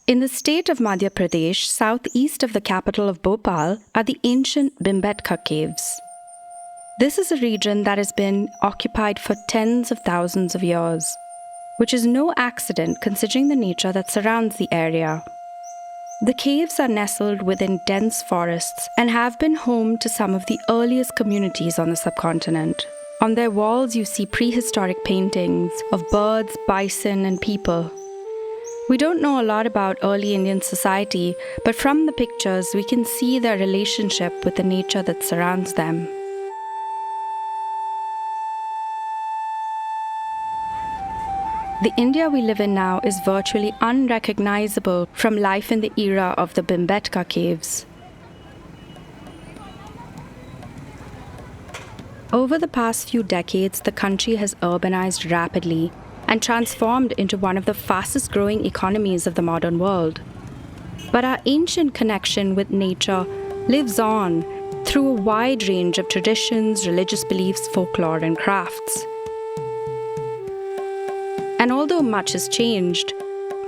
In the state of Madhya Pradesh, southeast of the capital of Bhopal, are the ancient Bhimbetka caves. This is a region that has been occupied for tens of thousands of years, which is no accident considering the nature that surrounds the area. The caves are nestled within dense forests and have been home to some of the earliest communities on the subcontinent. On their walls, you see prehistoric paintings of birds, bison, and people. We don't know a lot about early Indian society, but from the pictures, we can see their relationship with the nature that surrounds them. The India we live in now is virtually unrecognizable from life in the era of the Bhimbetka caves. Over the past few decades, the country has urbanized rapidly and transformed into one of the fastest growing economies of the modern world. But our ancient connection with nature lives on through a wide range of traditions, religious beliefs, folklore, and crafts. And although much has changed,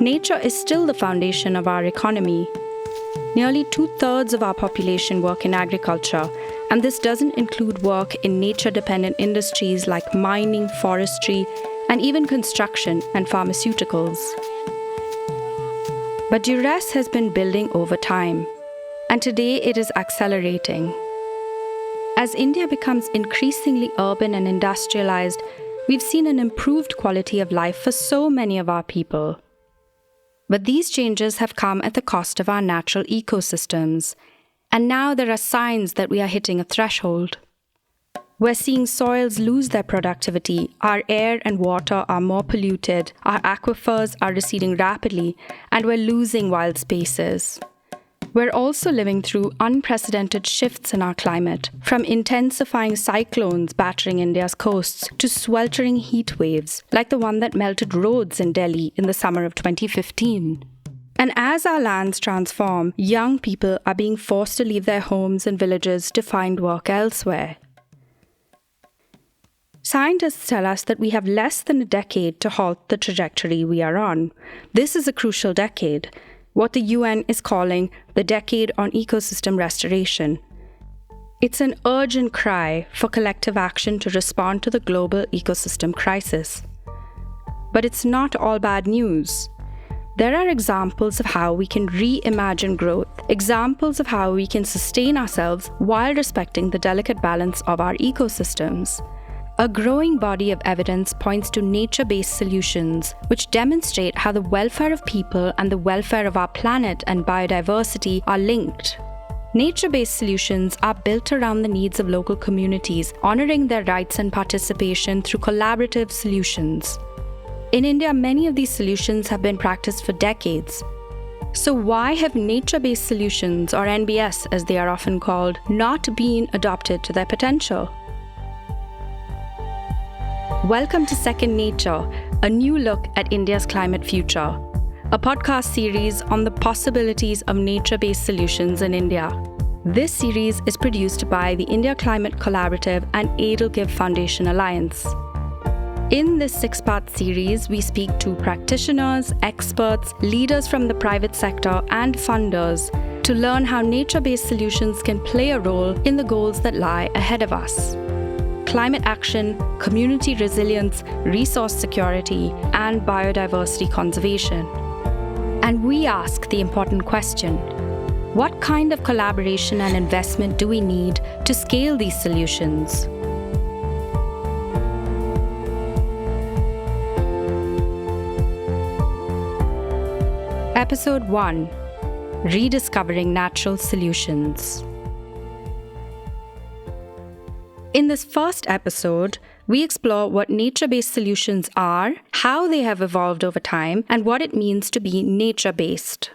nature is still the foundation of our economy. Nearly 2/3 of our population work in agriculture, and this doesn't include work in nature-dependent industries like mining, forestry, and even construction and pharmaceuticals. But duress has been building over time, and today it is accelerating. As India becomes increasingly urban and industrialized, we've seen an improved quality of life for so many of our people. But these changes have come at the cost of our natural ecosystems, and now there are signs that we are hitting a threshold. We're seeing soils lose their productivity, our air and water are more polluted, our aquifers are receding rapidly, and we're losing wild spaces. We're also living through unprecedented shifts in our climate, from intensifying cyclones battering India's coasts to sweltering heat waves, like the one that melted roads in Delhi in the summer of 2015. And as our lands transform, young people are being forced to leave their homes and villages to find work elsewhere. Scientists tell us that we have less than a decade to halt the trajectory we are on. This is a crucial decade, what the UN is calling the Decade on Ecosystem Restoration. It's an urgent cry for collective action to respond to the global ecosystem crisis. But it's not all bad news. There are examples of how we can reimagine growth, examples of how we can sustain ourselves while respecting the delicate balance of our ecosystems. A growing body of evidence points to nature-based solutions, which demonstrate how the welfare of people and the welfare of our planet and biodiversity are linked. Nature-based solutions are built around the needs of local communities, honoring their rights and participation through collaborative solutions. In India, many of these solutions have been practiced for decades. So why have nature-based solutions, or NBS as they are often called, not been adopted to their potential? Welcome to Second Nature, a new look at India's climate future, a podcast series on the possibilities of nature-based solutions in India. This series is produced by the India Climate Collaborative and Edelgive Foundation Alliance. In this 6-part series, we speak to practitioners, experts, leaders from the private sector, and funders to learn how nature-based solutions can play a role in the goals that lie ahead of us. Climate action, community resilience, resource security, and biodiversity conservation. And we ask the important question: what kind of collaboration and investment do we need to scale these solutions? Episode 1: Rediscovering Natural Solutions. In this first episode, we explore what nature-based solutions are, how they have evolved over time, and what it means to be nature-based.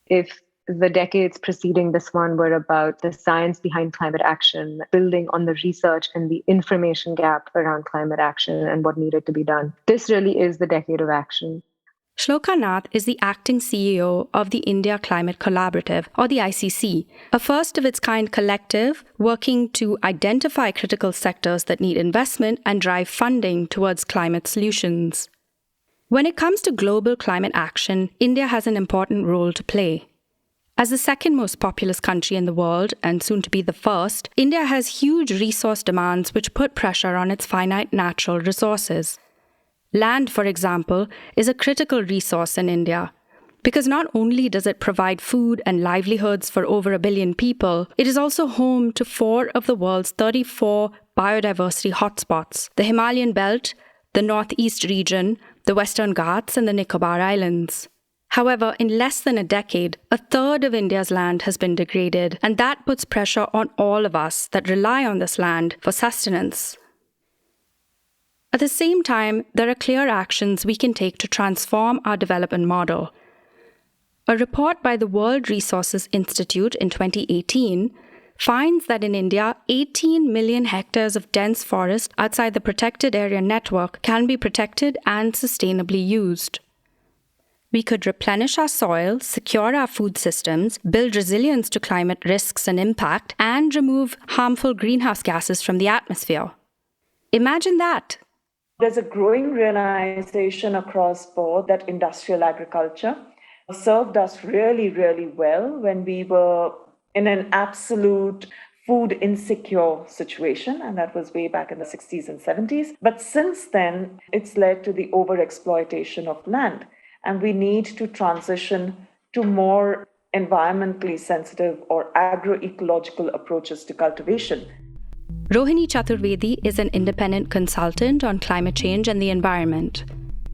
If the decades preceding this one were about the science behind climate action, building on the research and the information gap around climate action and what needed to be done, this really is the decade of action. Shloka Nath is the acting CEO of the India Climate Collaborative, or the ICC, a first-of-its-kind collective working to identify critical sectors that need investment and drive funding towards climate solutions. When it comes to global climate action, India has an important role to play. As the second most populous country in the world, and soon to be the first, India has huge resource demands which put pressure on its finite natural resources. Land, for example, is a critical resource in India, because not only does it provide food and livelihoods for over 1 billion people, it is also home to 4 of the world's 34 biodiversity hotspots: the Himalayan belt, the Northeast region, the Western Ghats, and the Nicobar Islands. However, in less than a decade, 1/3 of India's land has been degraded, and that puts pressure on all of us that rely on this land for sustenance. At the same time, there are clear actions we can take to transform our development model. A report by the World Resources Institute in 2018 finds that in India, 18 million hectares of dense forest outside the protected area network can be protected and sustainably used. We could replenish our soil, secure our food systems, build resilience to climate risks and impact, and remove harmful greenhouse gases from the atmosphere. Imagine that. There's a growing realization across board that industrial agriculture served us really, really well when we were in an absolute food insecure situation, and that was way back in the 60s and 70s. But since then, it's led to the overexploitation of land. And we need to transition to more environmentally sensitive or agroecological approaches to cultivation. Rohini Chaturvedi is an independent consultant on climate change and the environment.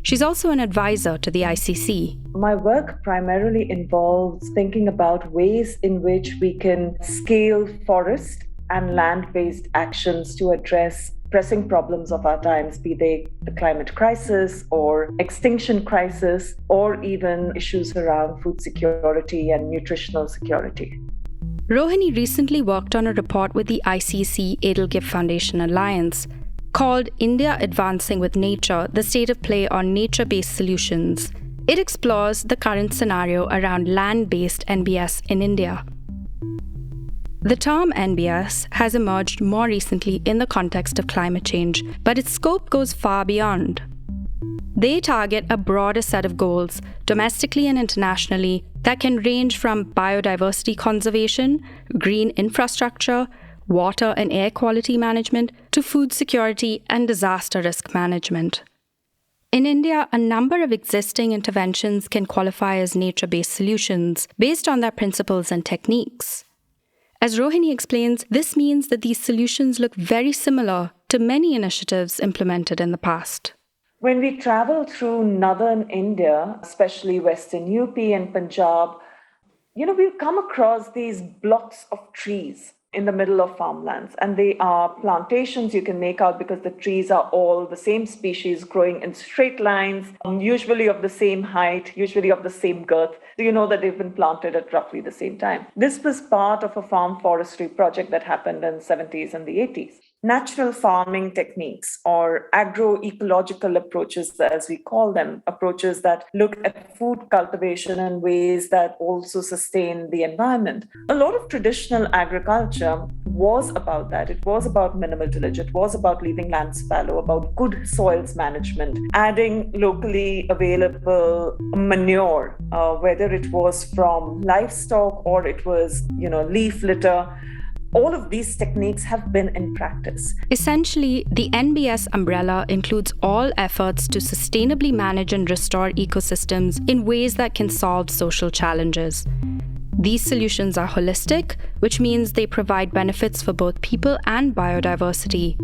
She's also an advisor to the ICC. My work primarily involves thinking about ways in which we can scale forest and land-based actions to address pressing problems of our times, be they the climate crisis or extinction crisis, or even issues around food security and nutritional security. Rohini recently worked on a report with the ICC Edelgift Foundation Alliance called India Advancing with Nature, the State of Play on Nature-Based Solutions. It explores the current scenario around land-based NBS in India. The term NBS has emerged more recently in the context of climate change, but its scope goes far beyond. They target a broader set of goals, domestically and internationally, that can range from biodiversity conservation, green infrastructure, water and air quality management, to food security and disaster risk management. In India, a number of existing interventions can qualify as nature-based solutions based on their principles and techniques. As Rohini explains, this means that these solutions look very similar to many initiatives implemented in the past. When we travel through northern India, especially western UP and Punjab, we'll come across these blocks of trees in the middle of farmlands. And they are plantations you can make out because the trees are all the same species growing in straight lines, usually of the same height, usually of the same girth. So you know that they've been planted at roughly the same time. This was part of a farm forestry project that happened in the 70s and the 80s. Natural farming techniques, or agroecological approaches, as we call them, approaches that look at food cultivation in ways that also sustain the environment. A lot of traditional agriculture was about that. It was about minimal tillage. It was about leaving lands fallow, about good soils management, adding locally available manure, whether it was from livestock or it was, leaf litter. All of these techniques have been in practice. Essentially, the NBS umbrella includes all efforts to sustainably manage and restore ecosystems in ways that can solve social challenges. These solutions are holistic, which means they provide benefits for both people and biodiversity.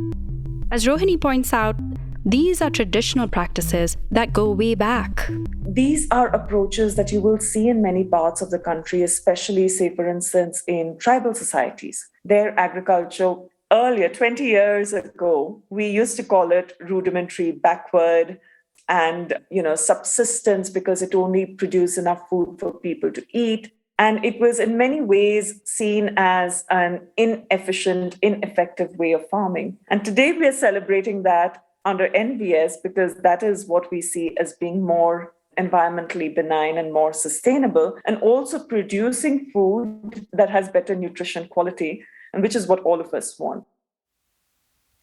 As Rohini points out, these are traditional practices that go way back. These are approaches that you will see in many parts of the country, especially, say, for instance, in tribal societies. Their agriculture, earlier, 20 years ago, we used to call it rudimentary, backward, and subsistence because it only produced enough food for people to eat. And it was in many ways seen as an inefficient, ineffective way of farming. And today we are celebrating that under NBS because that is what we see as being more environmentally benign and more sustainable, and also producing food that has better nutrition quality, and which is what all of us want.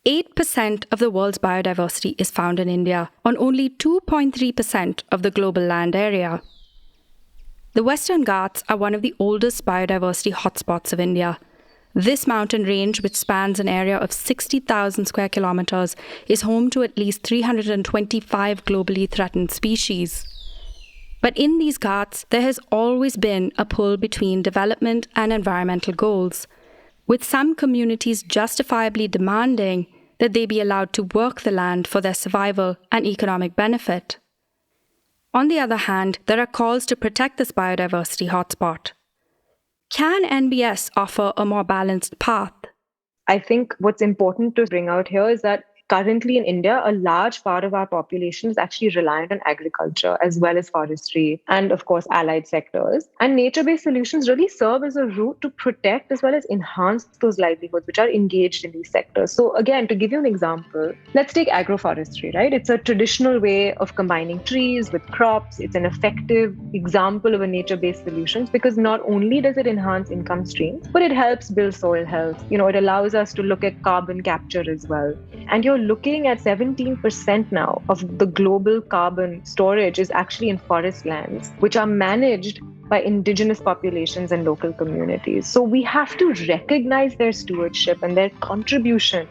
8% of the world's biodiversity is found in India, on only 2.3% of the global land area. The Western Ghats are one of the oldest biodiversity hotspots of India. This mountain range, which spans an area of 60,000 square kilometers, is home to at least 325 globally threatened species. But in these Ghats, there has always been a pull between development and environmental goals, with some communities justifiably demanding that they be allowed to work the land for their survival and economic benefit. On the other hand, there are calls to protect this biodiversity hotspot. Can NBS offer a more balanced path? I think what's important to bring out here is that currently in India, a large part of our population is actually reliant on agriculture as well as forestry and, of course, allied sectors. And nature-based solutions really serve as a route to protect as well as enhance those livelihoods which are engaged in these sectors. So again, to give you an example, let's take agroforestry, right? It's a traditional way of combining trees with crops. It's an effective example of a nature-based solution because not only does it enhance income streams, but it helps build soil health. It allows us to look at carbon capture as well. And you're looking at 17% now of the global carbon storage is actually in forest lands, which are managed by indigenous populations and local communities. So we have to recognize their stewardship and their contribution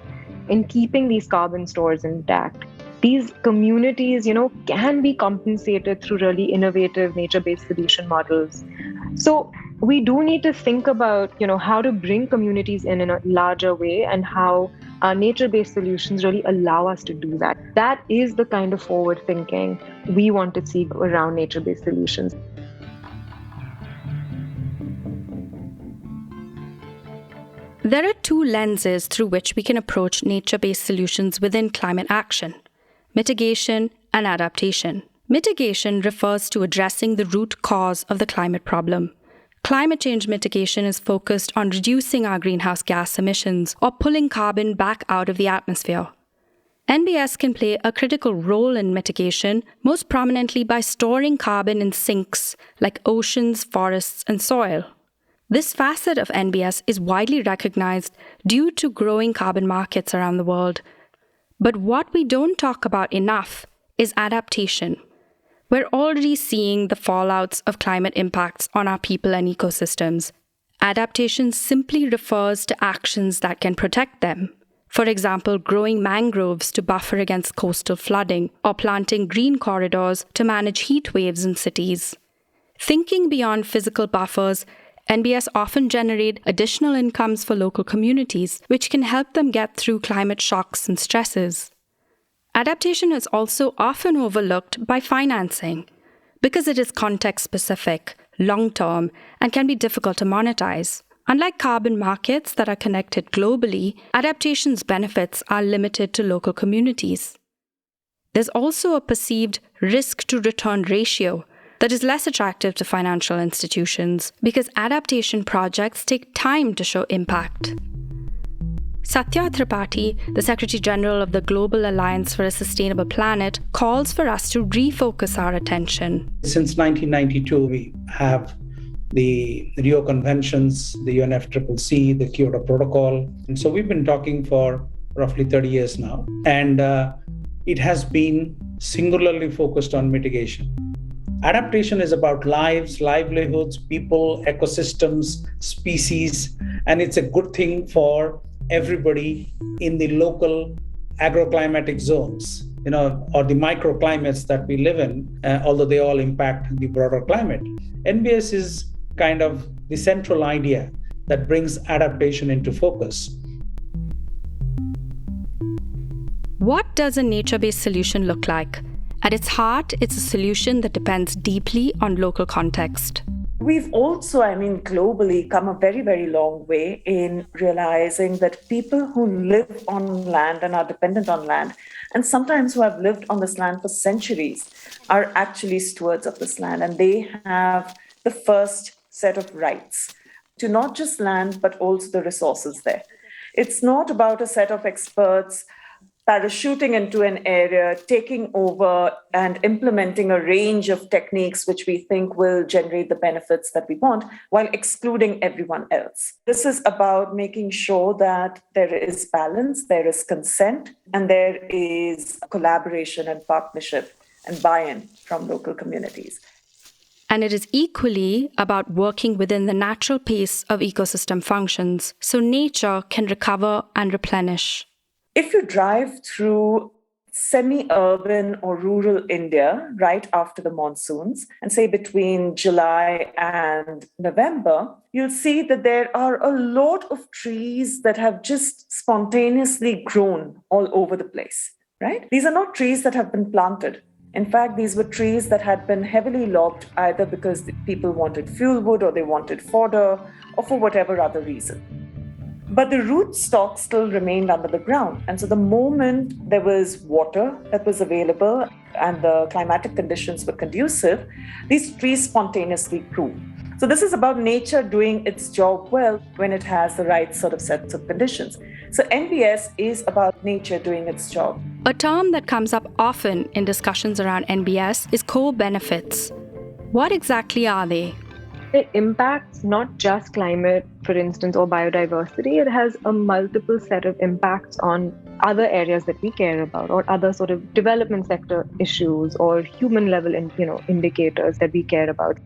in keeping these carbon stores intact. These communities, can be compensated through really innovative nature-based solution models. So we do need to think about, how to bring communities in a larger way and how nature-based solutions really allow us to do that. That is the kind of forward thinking we want to see around nature-based solutions. There are two lenses through which we can approach nature-based solutions within climate action: mitigation and adaptation. Mitigation refers to addressing the root cause of the climate problem. Climate change mitigation is focused on reducing our greenhouse gas emissions or pulling carbon back out of the atmosphere. NBS can play a critical role in mitigation, most prominently by storing carbon in sinks like oceans, forests, and soil. This facet of NBS is widely recognized due to growing carbon markets around the world. But what we don't talk about enough is adaptation. We're already seeing the fallouts of climate impacts on our people and ecosystems. Adaptation simply refers to actions that can protect them. For example, growing mangroves to buffer against coastal flooding, or planting green corridors to manage heat waves in cities. Thinking beyond physical buffers, NBS often generate additional incomes for local communities, which can help them get through climate shocks and stresses. Adaptation is also often overlooked by financing because it is context-specific, long-term, and can be difficult to monetize. Unlike carbon markets that are connected globally, adaptation's benefits are limited to local communities. There's also a perceived risk-to-return ratio that is less attractive to financial institutions because adaptation projects take time to show impact. Satya Tripathi, the Secretary General of the Global Alliance for a Sustainable Planet, calls for us to refocus our attention. Since 1992, we have the Rio Conventions, the UNFCCC, the Kyoto Protocol. And so we've been talking for roughly 30 years now. And it has been singularly focused on mitigation. Adaptation is about lives, livelihoods, people, ecosystems, species, and it's a good thing for everybody in the local agroclimatic zones, or the microclimates that we live in, although they all impact the broader climate. NBS is kind of the central idea that brings adaptation into focus. What does a nature-based solution look like? At its heart, it's a solution that depends deeply on local context. We've also, globally come a very, very long way in realizing that people who live on land and are dependent on land, and sometimes who have lived on this land for centuries, are actually stewards of this land. And they have the first set of rights to not just land, but also the resources there. It's not about a set of experts parachuting into an area, taking over and implementing a range of techniques which we think will generate the benefits that we want while excluding everyone else. This is about making sure that there is balance, there is consent, and there is collaboration and partnership and buy-in from local communities. And it is equally about working within the natural pace of ecosystem functions so nature can recover and replenish. If you drive through semi-urban or rural India right after the monsoons, and say between July and November, you'll see that there are a lot of trees that have just spontaneously grown all over the place, right? These are not trees that have been planted. In fact, these were trees that had been heavily logged either because people wanted fuel wood or they wanted fodder or for whatever other reason. But the root stock still remained under the ground. And so the moment there was water that was available and the climatic conditions were conducive, these trees spontaneously grew. So this is about nature doing its job well when it has the right sort of sets of conditions. So NBS is about nature doing its job. A term that comes up often in discussions around NBS is co-benefits. What exactly are they? It impacts not just climate, for instance, or biodiversity. It has a multiple set of impacts on other areas that we care about, or other sort of development sector issues or human level indicators that we care about.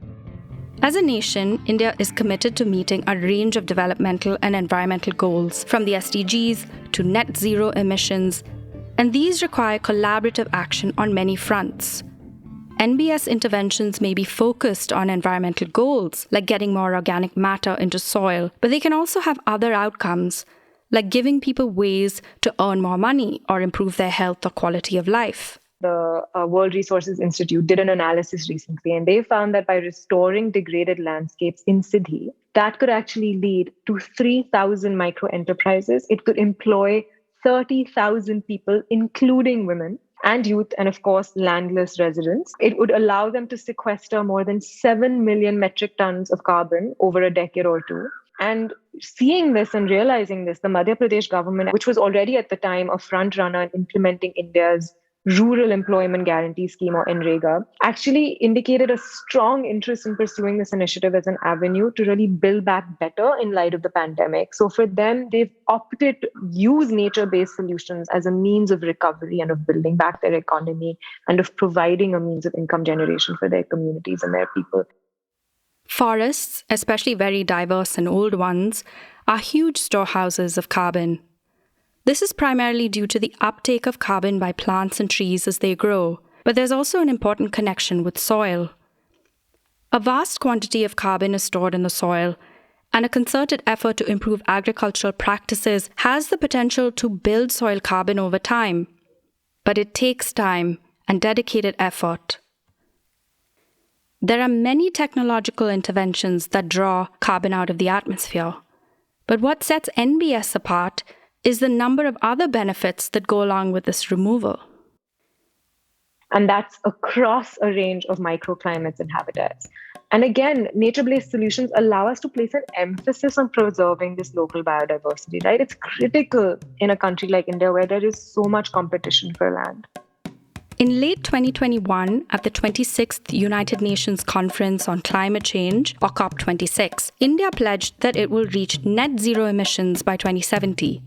As a nation, India is committed to meeting a range of developmental and environmental goals, from the SDGs to net zero emissions, and these require collaborative action on many fronts. NBS interventions may be focused on environmental goals, like getting more organic matter into soil, but they can also have other outcomes, like giving people ways to earn more money or improve their health or quality of life. The World Resources Institute did an analysis recently, and they found that by restoring degraded landscapes in Siddhi, that could actually lead to 3,000 micro-enterprises. It could employ 30,000 people, including women and youth, and of course, landless residents. It would allow them to sequester more than 7 million metric tons of carbon over a decade or two. And seeing this and realizing this, the Madhya Pradesh government, which was already at the time a front runner in implementing India's Rural Employment Guarantee Scheme, or NREGA, actually indicated a strong interest in pursuing this initiative as an avenue to really build back better in light of the pandemic. So for them, they've opted to use nature-based solutions as a means of recovery and of building back their economy and of providing a means of income generation for their communities and their people. Forests, especially very diverse and old ones, are huge storehouses of carbon. This is primarily due to the uptake of carbon by plants and trees as they grow, but there's also an important connection with soil. A vast quantity of carbon is stored in the soil, and a concerted effort to improve agricultural practices has the potential to build soil carbon over time. But it takes time and dedicated effort. There are many technological interventions that draw carbon out of the atmosphere, but what sets NBS apart is the number of other benefits that go along with this removal. And that's across a range of microclimates and habitats. And again, nature-based solutions allow us to place an emphasis on preserving this local biodiversity, right? It's critical in a country like India where there is so much competition for land. In late 2021, at the 26th United Nations Conference on Climate Change, or COP26, India pledged that it will reach net zero emissions by 2070.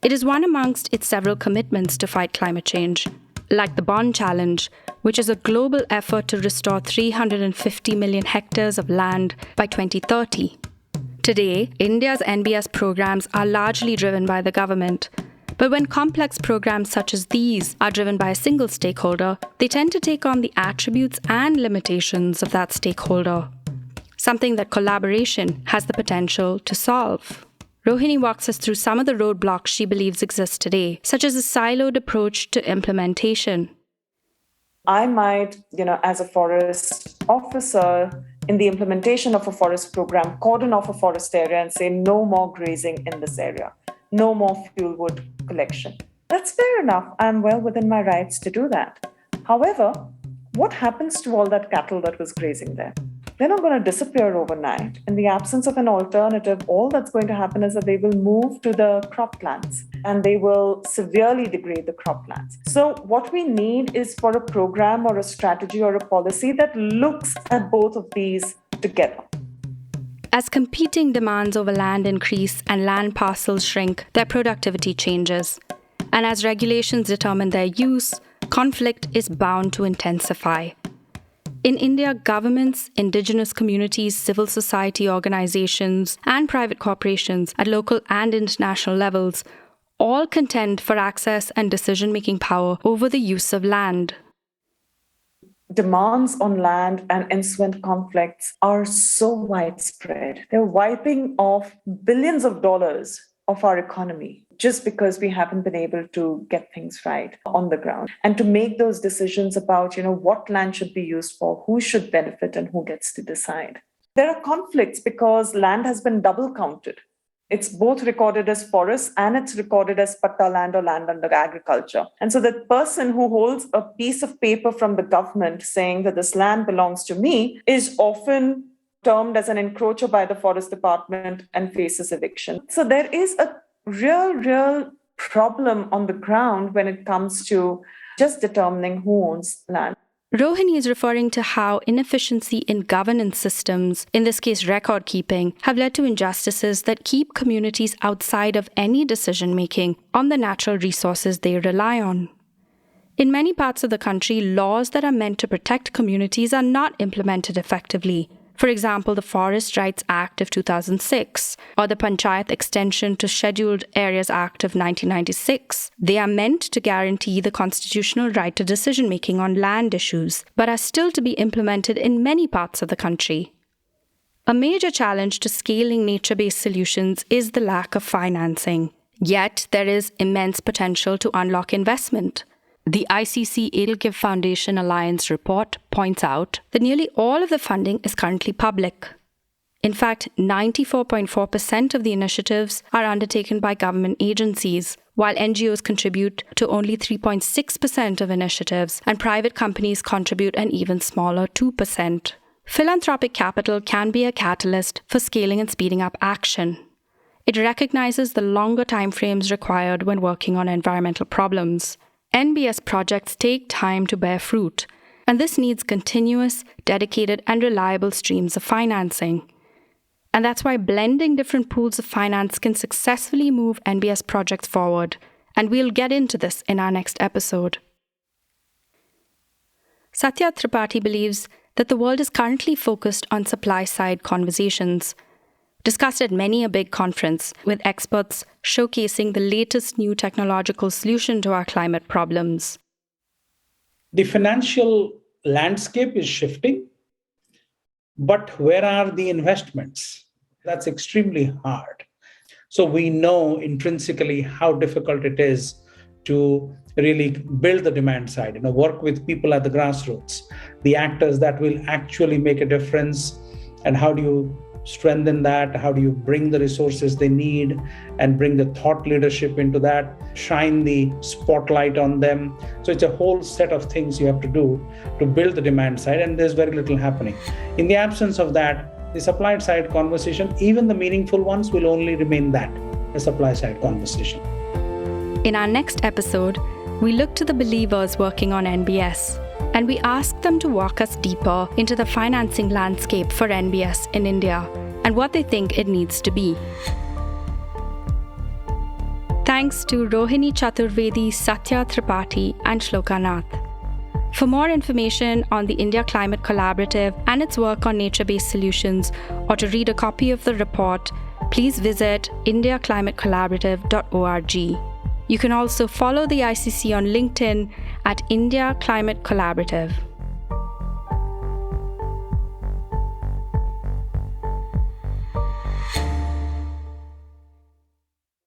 It is one amongst its several commitments to fight climate change, like the Bond Challenge, which is a global effort to restore 350 million hectares of land by 2030. Today, India's NBS programs are largely driven by the government. But when complex programs such as these are driven by a single stakeholder, they tend to take on the attributes and limitations of that stakeholder, something that collaboration has the potential to solve. Rohini walks us through some of the roadblocks she believes exist today, such as a siloed approach to implementation. I might, as a forest officer, in the implementation of a forest program, cordon off a forest area and say no more grazing in this area, no more fuel wood collection. That's fair enough. I'm well within my rights to do that. However, what happens to all that cattle that was grazing there? they're not going to disappear overnight. In the absence of an alternative, all that's going to happen is that they will move to the croplands and they will severely degrade the croplands. So what we need is for a program or a strategy or a policy that looks at both of these together. As competing demands over land increase and land parcels shrink, their productivity changes. And as regulations determine their use, conflict is bound to intensify. In India, governments, indigenous communities, civil society organizations, and private corporations at local and international levels all contend for access and decision-making power over the use of land. Demands on land and ensuing conflicts are so widespread. They're wiping off billions of dollars of our economy just because we haven't been able to get things right on the ground and to make those decisions about, what land should be used for, who should benefit and who gets to decide. There are conflicts because land has been double counted. It's both recorded as forest and it's recorded as patta land or land under agriculture. And so the person who holds a piece of paper from the government saying that this land belongs to me is often termed as an encroacher by the forest department and faces eviction. So there is a real problem on the ground when it comes to just determining who owns land. Rohini is referring to how inefficiency in governance systems, in this case record keeping, have led to injustices that keep communities outside of any decision-making on the natural resources they rely on. In many parts of the country, laws that are meant to protect communities are not implemented effectively. For example, the Forest Rights Act of 2006 or the Panchayat Extension to Scheduled Areas Act of 1996. They are meant to guarantee the constitutional right to decision-making on land issues, but are still to be implemented in many parts of the country. A major challenge to scaling nature-based solutions is the lack of financing. Yet, there is immense potential to unlock investment. The ICC Edelgive Foundation Alliance report points out that nearly all of the funding is currently public. In fact, 94.4% of the initiatives are undertaken by government agencies, while NGOs contribute to only 3.6% of initiatives and private companies contribute an even smaller 2%. Philanthropic capital can be a catalyst for scaling and speeding up action. It recognizes the longer timeframes required when working on environmental problems. NBS projects take time to bear fruit, and this needs continuous, dedicated, and reliable streams of financing. And that's why blending different pools of finance can successfully move NBS projects forward, and we'll get into this in our next episode. Satya Tripathi believes that the world is currently focused on supply-side conversations, discussed at many a big conference, with experts showcasing the latest new technological solution to our climate problems. The financial landscape is shifting, but where are the investments? That's extremely hard. So we know intrinsically how difficult it is to really build the demand side, work with people at the grassroots, the actors that will actually make a difference, and how do you strengthen that? How do you bring the resources they need and bring the thought leadership into that, shine the spotlight on them? So it's a whole set of things you have to do to build the demand side, and there's very little happening. In the absence of that, the supply side conversation, even the meaningful ones, will only remain that, a supply side conversation. In our next episode, we look to the believers working on NBS, and we ask them to walk us deeper into the financing landscape for NBS in India and what they think it needs to be. Thanks to Rohini Chaturvedi, Satya Tripathi, and Shloka Nath. For more information on the India Climate Collaborative and its work on nature-based solutions, or to read a copy of the report, please visit indiaclimatecollaborative.org. You can also follow the ICC on LinkedIn at India Climate Collaborative.